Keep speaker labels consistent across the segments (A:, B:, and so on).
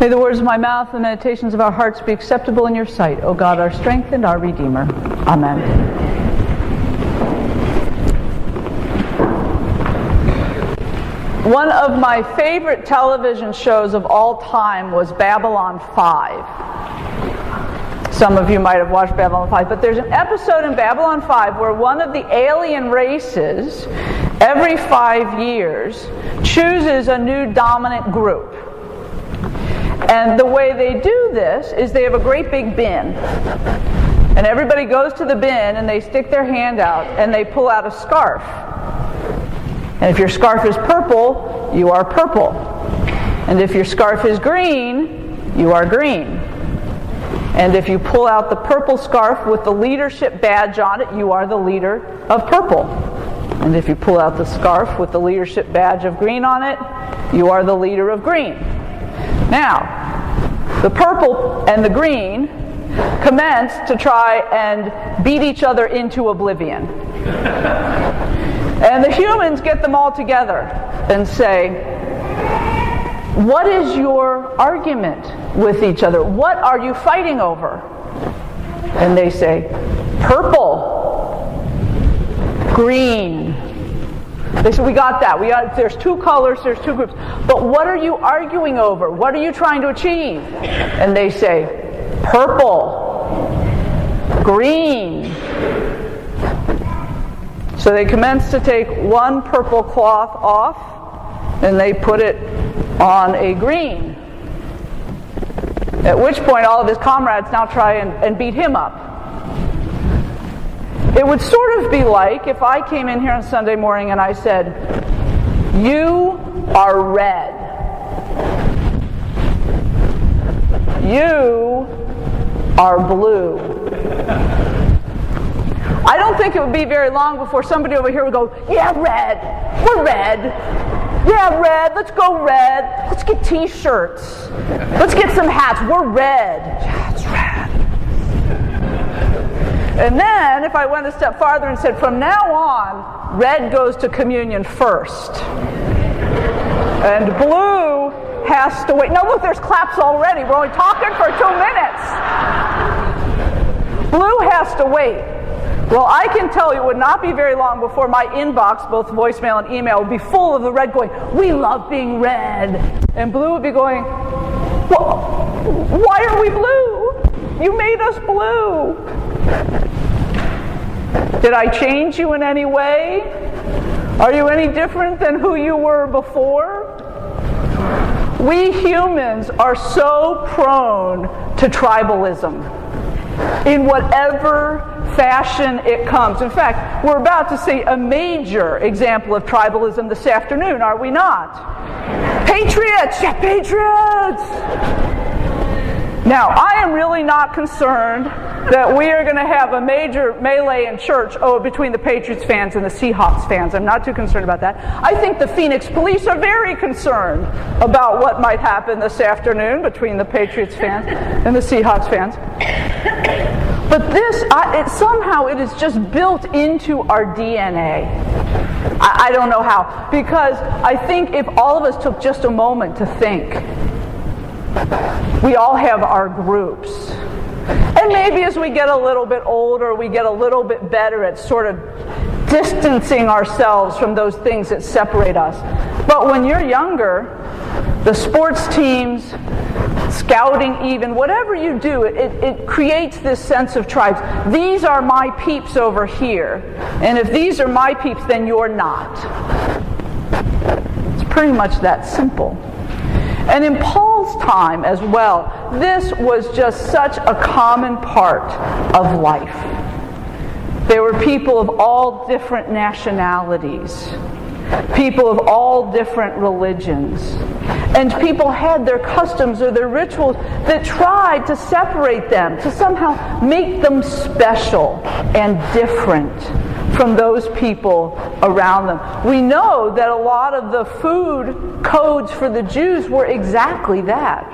A: May the words of my mouth and the meditations of our hearts be acceptable in your sight, O God, our strength and our Redeemer. Amen. One of my favorite television shows of all time was Babylon 5. Some of you might have watched Babylon 5, but there's an episode in Babylon 5 where one of the alien races, every 5 years, chooses a new dominant group. And the way they do this is they have a great big bin. And everybody goes to the bin and they stick their hand out and they pull out a scarf. And if your scarf is purple, you are purple. And if your scarf is green, you are green. And if you pull out the purple scarf with the leadership badge on it, you are the leader of purple. And if you pull out the scarf with the leadership badge of green on it, you are the leader of green. Now, the purple and the green commence to try and beat each other into oblivion. And the humans get them all together and say, what is your argument with each other? What are you fighting over? And they say, purple, green. They said, we got that. There's two colors, there's two groups. But what are you arguing over? What are you trying to achieve? And they say, purple, green. So they commence to take one purple cloth off, and they put it on a green. At which point all of his comrades now try and beat him up. It would sort of be like if I came in here on Sunday morning and I said, you are red. You are blue. I don't think it would be very long before somebody over here would go, yeah, red. We're red. Yeah, red. Let's go red. Let's get t-shirts. Let's get some hats. We're red. Yeah, it's red. And then, if I went a step farther and said, from now on, red goes to communion first. And blue has to wait. No, look, there's claps already. We're only talking for 2 minutes. Blue has to wait. Well, I can tell you it would not be very long before my inbox, both voicemail and email, would be full of the red going, we love being red. And blue would be going, well, why are we blue? You made us blue. Did I change you in any way? Are you any different than who you were before? We humans are so prone to tribalism in whatever fashion it comes. In fact, we're about to see a major example of tribalism this afternoon, are we not? Patriots! Yeah, patriots! Now, I am really not concerned that we are going to have a major melee in church between the Patriots fans and the Seahawks fans. I'm not too concerned about that. I think the Phoenix police are very concerned about what might happen this afternoon between the Patriots fans and the Seahawks fans. But this, somehow it is just built into our DNA. I don't know how. Because I think if all of us took just a moment to think, we all have our groups. And maybe as we get a little bit older, we get a little bit better at sort of distancing ourselves from those things that separate us. But when you're younger, the sports teams, scouting even, whatever you do, it creates this sense of tribes. These are my peeps over here. And if these are my peeps, then you're not. It's pretty much that simple. And in Paul's time as well, this was just such a common part of life. There were people of all different nationalities, people of all different religions, and people had their customs or their rituals that tried to separate them, to somehow make them special and different from those people around them. We know that a lot of the food codes for the Jews were exactly that.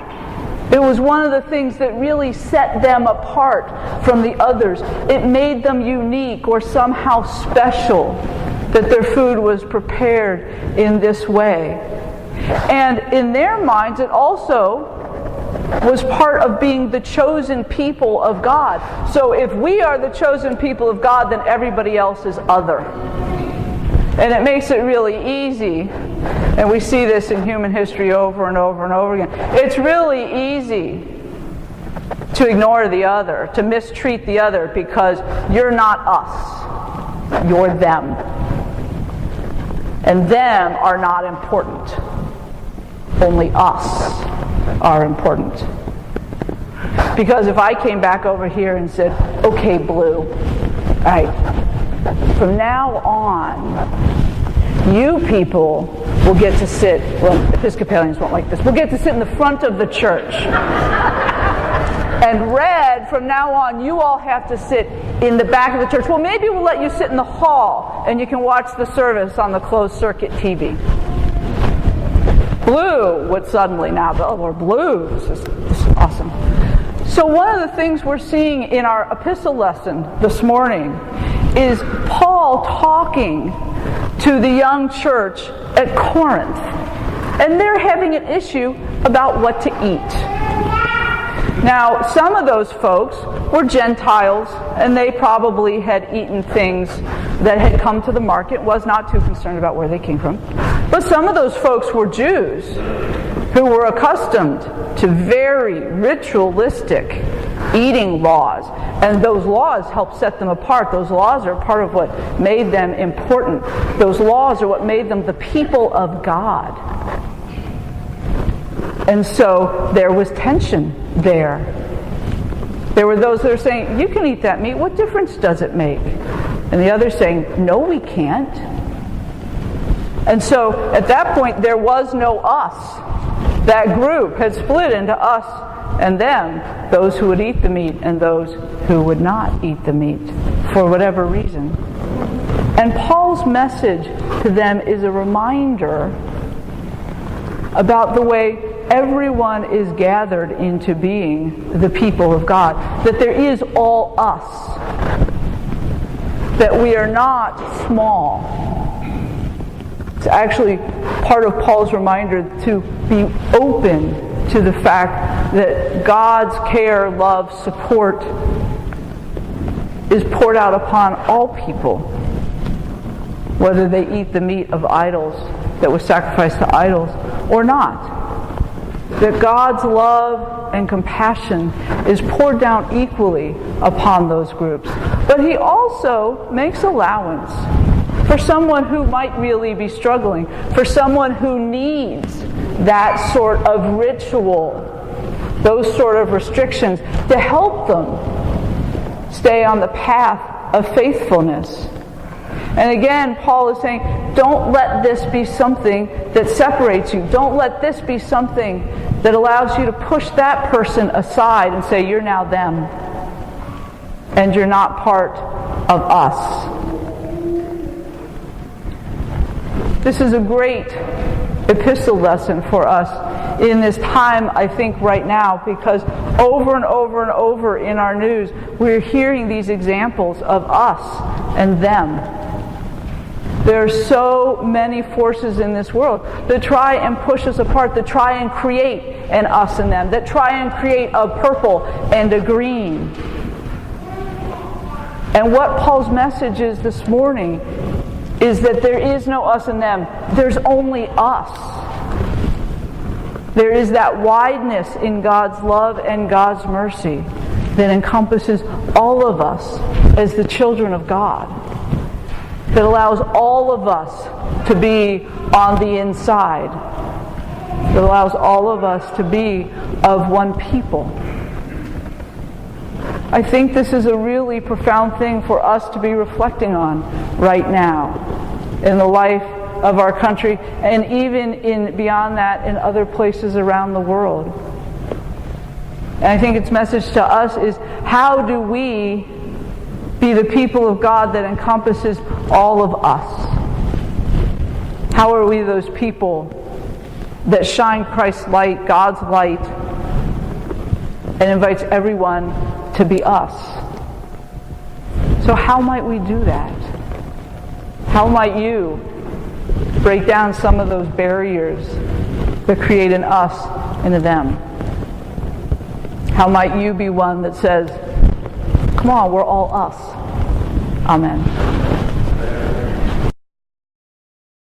A: It was one of the things that really set them apart from the others. It made them unique or somehow special that their food was prepared in this way. And in their minds, it also was part of being the chosen people of God. So if we are the chosen people of God, then everybody else is other. And it makes it really easy, and we see this in human history over and over and over again. It's really easy to ignore the other, to mistreat the other, because you're not us, you're them. And them are not important. Only us are important. Because if I came back over here and said, okay, Blue, all right, from now on, you people will get to sit, well, Episcopalians won't like this, we'll get to sit in the front of the church. And Red, from now on, you all have to sit in the back of the church. Well, maybe we'll let you sit in the hall and you can watch the service on the closed circuit TV. Blue would suddenly now go, oh, we're blue. This is awesome. So one of the things we're seeing in our epistle lesson this morning is Paul talking to the young church at Corinth. And they're having an issue about what to eat. Now, some of those folks were Gentiles, and they probably had eaten things that had come to the market, was not too concerned about where they came from. But some of those folks were Jews who were accustomed to very ritualistic eating laws. And those laws helped set them apart. Those laws are part of what made them important. Those laws are what made them the people of God. And so there was tension there. There were those that were saying, you can eat that meat, what difference does it make? And the others saying, no, we can't. And so at that point there was no us. That group had split into us and them, those who would eat the meat and those who would not eat the meat for whatever reason. And Paul's message to them is a reminder about the way everyone is gathered into being the people of God. That there is all us. That we are not small. It's actually part of Paul's reminder to be open to the fact that God's care, love, support is poured out upon all people, whether they eat the meat of idols that was sacrificed to idols or not. That God's love and compassion is poured down equally upon those groups. But he also makes allowance for someone who might really be struggling, for someone who needs that sort of ritual, those sort of restrictions to help them stay on the path of faithfulness. And again, Paul is saying, don't let this be something that separates you. Don't let this be something that allows you to push that person aside and say, you're now them, and you're not part of us. This is a great epistle lesson for us in this time, I think, right now, because over and over and over in our news, we're hearing these examples of us and them. There are so many forces in this world that try and push us apart, that try and create an us and them, that try and create a purple and a green. And what Paul's message is this morning is that there is no us and them. There's only us. There is that wideness in God's love and God's mercy that encompasses all of us as the children of God. That allows all of us to be on the inside. That allows all of us to be of one people. I think this is a really profound thing for us to be reflecting on right now in the life of our country, and even in beyond that in other places around the world. And I think its message to us is, how do we be the people of God that encompasses all of us? How are we those people that shine Christ's light, God's light, and invites everyone to be us? So how might we do that? How might you break down some of those barriers that create an us and a them? How might you be one that says, come on, we're all us. Amen.